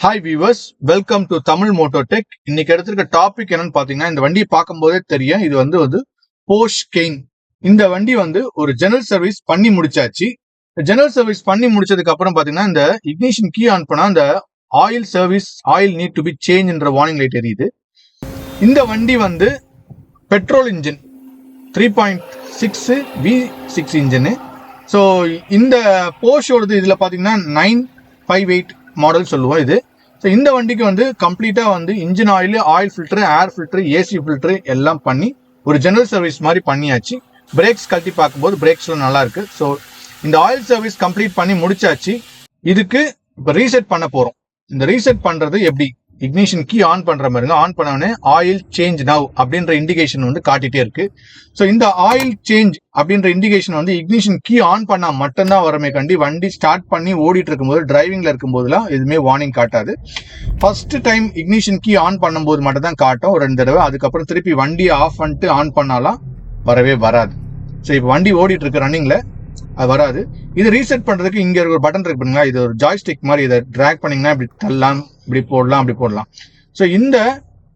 Hi viewers, welcome to Tamil moto tech. இன்னைக்கு எடுத்திருக்க topic என்னன்னு பாத்தீங்கன்னா, இந்த வண்டியை பார்க்கும்போதே தெரியும், இது வந்து போர்ஷ் கெயின். இந்த வண்டி ஒரு ஜெனரல் சர்வீஸ் பண்ணி முடிச்சாச்சு. ஜெனரல் சர்வீஸ் பண்ணி முடிச்சதுக்கு அப்புறம் பாத்தீங்கன்னா, இந்த இக்னிஷன் கீ ஆன் பண்ணா இந்த oil service, oil need to be change warning light எரியுது. இந்த வண்டி petrol engine 3.6 V6 engine. So இந்த போர்ஷோடது இதுல பாத்தீங்கன்னா 958 மாடல் சொல்லுவோம் இது. ஸோ இந்த வண்டிக்கு கம்ப்ளீட்டா engine oil, oil filter, air filter, AC filter எல்லாம் பண்ணி ஒரு ஜெனரல் சர்வீஸ் மாதிரி பண்ணியாச்சு. பிரேக்ஸ் கழட்டி பார்க்கும்போது பிரேக்ஸ்லாம் நல்லா இருக்கு. ஸோ இந்த ஆயில் சர்வீஸ் கம்ப்ளீட் பண்ணி முடிச்சாச்சு. இதுக்கு இப்போ ரீசெட் பண்ண போறோம். இந்த ரீசெட் பண்றது எப்படி? இக்னிஷன் கீ ஆன் பண்ற மாதிரிங்க, ஆன் பண்ணவனே ஆயில் சேஞ்ச் நவ் அப்படின்ற இண்டிகேஷன் காட்டிட்டே இருக்கு. ஸோ இந்த ஆயில் சேஞ்ச் அப்படின்ற இண்டிகேஷன் இக்னிஷன் கீ ஆன் பண்ணா மட்டும்தான் வரமே கண்டி வண்டி ஸ்டார்ட் பண்ணி ஓடிட்டு இருக்கும்போது, டிரைவிங்ல இருக்கும்போதுலாம் எதுவுமே வார்னிங் காட்டாது. First time ignition key on பண்ணும்போது மட்டும் தான் காட்டும் ஒரு 2 தடவை. அதுக்கப்புறம் திருப்பி வண்டியை ஆஃப் பண்ணிட்டு ஆன் பண்ணாலாம் வரவே வராது. ஸோ இப்போ வண்டி ஓடிட்டு இருக்கு ரன்னிங்ல, அது வராது. இது ரீசெட் பண்றதுக்கு இங்க ஒரு பட்டன் இருக்கு பாருங்களா, இது ஒரு ஜாய்ஸ்டிக் மாதிரி. இதை டிராக் பண்ணீங்கன்னா இப்படி தள்ளலாம், இப்படி போடலாம், அப்படி போடலாம். ஸோ இந்த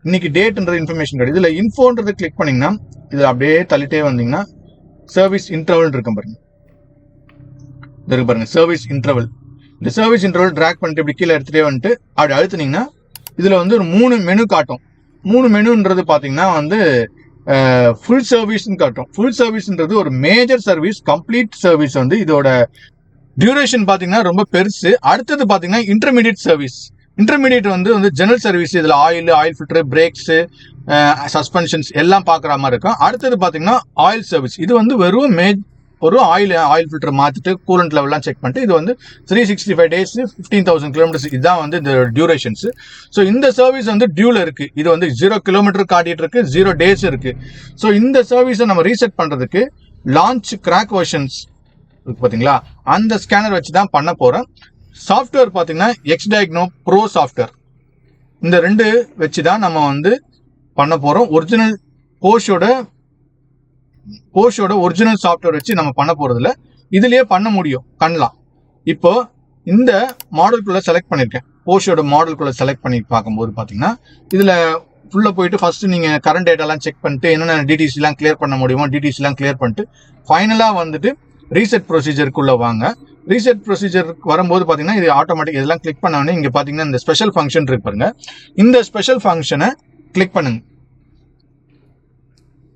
இன்னைக்கு டேட்ன்ற இன்ஃபர்மேஷன் கிடையாது. இதுல இன்ஃபோன்றது கிளிக் பண்ணீங்கன்னா இது அப்படியே தள்ளிட்டே வந்தீங்கன்னா சர்வீஸ் இன்டர்வல் இருக்கும் பாருங்க. இது இருக்கு பாருங்க, சர்வீஸ் இன்டர்வல். இந்த சர்வீஸ் இன்டர்வல் டிராக் பண்ணிட்டு இப்படி கீழே எடுத்துட்டே வந்துட்டு அப்படி அழுத்துனீங்கன்னா இதுல ஒரு 3 மெனு காட்டும். 3 மெனுன்றது பாத்தீங்கன்னா ஃபுல் சர்வீஸ் காட்டும். ஃபுல் சர்வீஸ்ன்றது ஒரு மேஜர் சர்வீஸ், கம்ப்ளீட் சர்வீஸ். இதோட டியூரேஷன் பாத்தீங்கன்னா ரொம்ப பெருசு. அடுத்தது பாத்தீங்கன்னா intermediate service. Intermediate general service. இதுல oil, oil filter, brakes, suspensions எல்லாம் பாக்குற மாதிரி இருக்கும். அடுத்தது பாத்தீங்கன்னா ஆயில் சர்வீஸ். இது வெறும் ஒரு ஆயில் ஃபில்டர் மாத்திட்டு கூலண்ட் லெவல்லாம் செக் பண்ணிட்டு இது 365 டேஸ் 15,000 கிலோமீட்டர்ஸ். இதுதான் இந்த டியூரேஷன்ஸ். ஸோ இந்த சர்வீஸ் டியூல இருக்கு. இது 0 கிலோமீட்டர் காட்டிட்டு இருக்கு, 0 டேஸ் இருக்கு. ஸோ இந்த சர்வீஸை நம்ம ரீசெட் பண்றதுக்கு லான்ச் கிராக் வெர்ஷன்ஸ் இருக்கு பாத்தீங்களா, அந்த ஸ்கேனர் வச்சு தான் பண்ண போறேன். சாஃப்ட்வேர் பாத்தீங்கன்னா எக்ஸ்டயக்னோ ப்ரோ சாஃப்ட்வேர். இந்த 2 வச்சு தான் நம்ம பண்ண போறோம். ஒரிஜினல் போர்ஷோட ஒரிஜினல் சாஃப்ட்வேர் வச்சு நம்ம பண்ண போறதுல இதுலயே பண்ண முடியும், பண்ணலாம். இப்போ இந்த மாடலுக்குள்ள செலக்ட் பண்ணிருக்கேன். போர்ஷோட மாடலுக்குள்ள செலக்ட் பண்ணி பார்க்கும்போது பாத்தீங்கன்னா இதுல ஃபுல்லா போயிட்டு ஃபர்ஸ்ட் நீங்க கரண்ட் டேட்டாலாம் செக் பண்ணிட்டு என்னென்ன டிடிசி எல்லாம் கிளியர் பண்ண முடியுமோ டிடிசி எல்லாம் கிளியர் பண்ணிட்டு ஃபைனலா ரீசெட் ப்ரொசீஜருக்குள்ள வாங்க. ரீசெட் ப்ரொசீஜர் வரும்போது பாத்தீங்கன்னா இது ஆட்டோமேட்டிக். இதெல்லாம் கிளிக் பண்ண உடனே இங்க பாத்தீங்கன்னா இந்த ஸ்பெஷல் ஃபங்க்ஷன் இருக்கு பாருங்க. இந்த ஸ்பெஷல் ஃபங்க்ஷனை கிளிக் பண்ணுங்க.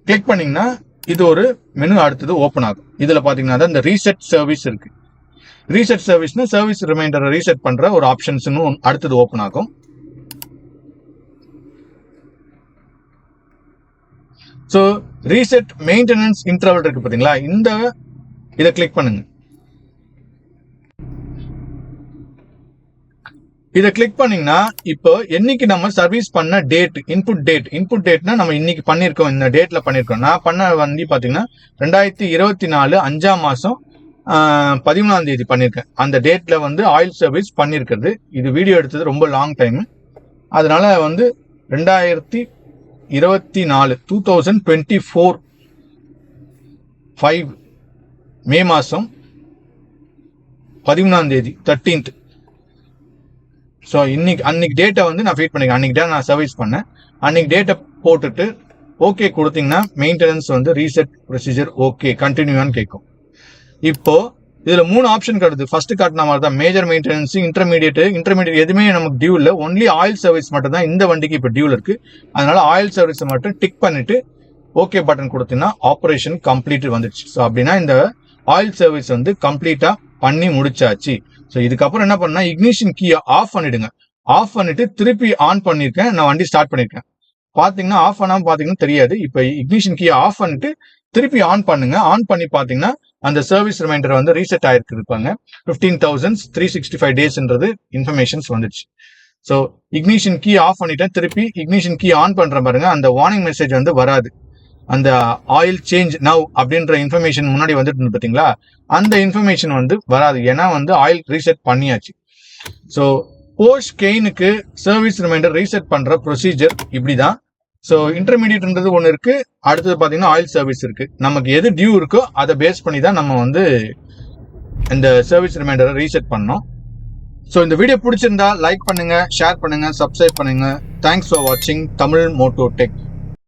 கிளிக் பண்ணீங்கன்னா இது ஒரு மெனு அடுத்தது ஓபன் ஆகும். இதுல பாத்தீங்கன்னா இந்த ரீசெட் சர்வீஸ் இருக்கு. ரீசெட் சர்வீஸ்னா சர்வீஸ் ரிமைண்டரை ரீசெட் பண்ற ஒரு ஆப்ஷன்ஸ் அடுத்தது ஓபன் ஆகும். சோ ரீசெட் மெயின்டெனன்ஸ் இன்டர்வல் இருக்கு பாத்தீங்களா, இதை கிளிக் பண்ணுங்க. இதை கிளிக் பண்ணீங்கன்னா இப்போ என்னைக்கு நம்ம சர்வீஸ் பண்ண டேட், இன்புட் டேட்னா நம்ம இன்னைக்கு பண்ணிருக்கோம், இந்த டேட்ல பண்ணிருக்கோம். நான் பண்ண பாத்தீங்கன்னா 2024 5ஆம் மாசம் 13ஆம் தேதி பண்ணிருக்கேன். அந்த டேட்ல ஆயில் சர்வீஸ் பண்ணிருக்கிறது. இது வீடியோ எடுத்தது ரொம்ப லாங் டைம். அதனால 2024 2024 5 மே மாசம் 13ஆம் தேதி 13th. ஸோ அன்னைக்கு டேட்டை நான் ஃபீட் பண்ணிக்கிறேன். அன்னைக்கு டேட் நான் சர்வீஸ் பண்ணேன். அன்னைக்கு டேட்டை போட்டுட்டு ஓகே கொடுத்தீங்கன்னா மெயின்டெனன்ஸ் ரீசெட் ப்ரொசீஜர் ஓகே கண்டினியூன்னு கேட்கும். இப்போ இதுல 3 ஆப்ஷன் காட்டுது. ஃபர்ஸ்ட் காட்டின மாதிரி தான் மேஜர் மெயின்டெனன்ஸ், இன்டர்மீடியட் எதுவுமே நமக்கு டியூ இல்லை. ஒன்லி ஆயில் சர்வீஸ் மட்டும் தான் இந்த வண்டிக்கு இப்போ டியூல இருக்கு. அதனால ஆயில் சர்வீஸ் மட்டும் டிக் பண்ணிட்டு ஓகே பட்டன் கொடுத்தீங்கன்னா ஆப்ரேஷன் கம்ப்ளீட் வந்துடுச்சு. ஸோ அப்படின்னா இந்த ஆயில் சர்வீஸ் கம்ப்ளீட்டா பண்ணி முடிச்சாச்சு. ஸோ இதுக்கப்புறம் என்ன பண்ணா இக்னிஷன் கீயை ஆஃப் பண்ணிடுங்க. ஆஃப் பண்ணிட்டு திருப்பி ஆன் பண்ணிருக்கேன், நான் வண்டி ஸ்டார்ட் பண்ணிருக்கேன். பாத்தீங்கன்னா ஆஃப் பண்ணாம பாத்தீங்கன்னா தெரியாது. இப்போ இக்னிஷன் கீயை ஆஃப் பண்ணிட்டு திருப்பி ஆன் பண்ணுங்க. ஆன் பண்ணி பாத்தீங்கன்னா அந்த சர்வீஸ் ரிமைண்டர் ரீசெட் ஆயிருக்கு இருப்பாங்க. 15,365 டேஸ்ன்றது இன்ஃபர்மேஷன்ஸ் வந்துச்சு. ஸோ இக்னிஷன் கீ ஆஃப் பண்ணிட்டேன், திருப்பி இக்னிஷன் கீ ஆன் பண்ற பாருங்க. அந்த வார்னிங் மெசேஜ் வராது. அந்த ஆயில் சேஞ்ச் நவ் அப்படின்ற இன்ஃபர்மேஷன் முன்னாடி வந்துட்டு பாத்தீங்களா, அந்த இன்ஃபர்மேஷன் வராது. ஏன்னா ஆயில் ரீசெட் பண்ணியாச்சு. ஸோ போர்ஷ் கெயினுக்கு சர்வீஸ் ரிமைண்டர் ரீசெட் பண்ற ப்ரொசீஜர் இப்படிதான். ஸோ இன்டர்மீடியட்ன்றது ஒன்று இருக்கு. அடுத்தது பாத்தீங்கன்னா ஆயில் சர்வீஸ் இருக்கு. நமக்கு எது டியூ இருக்கோ அதை பேஸ் பண்ணி தான் நம்ம இந்த சர்வீஸ் ரிமைண்டரை ரீசெட் பண்ணோம். ஸோ இந்த வீடியோ பிடிச்சிருந்தா லைக் பண்ணுங்க, ஷேர் பண்ணுங்க, சப்ஸ்கிரைப் பண்ணுங்க. தேங்க்ஸ் ஃபார் வாட்சிங் தமிழ் மோட்டோ டெக்.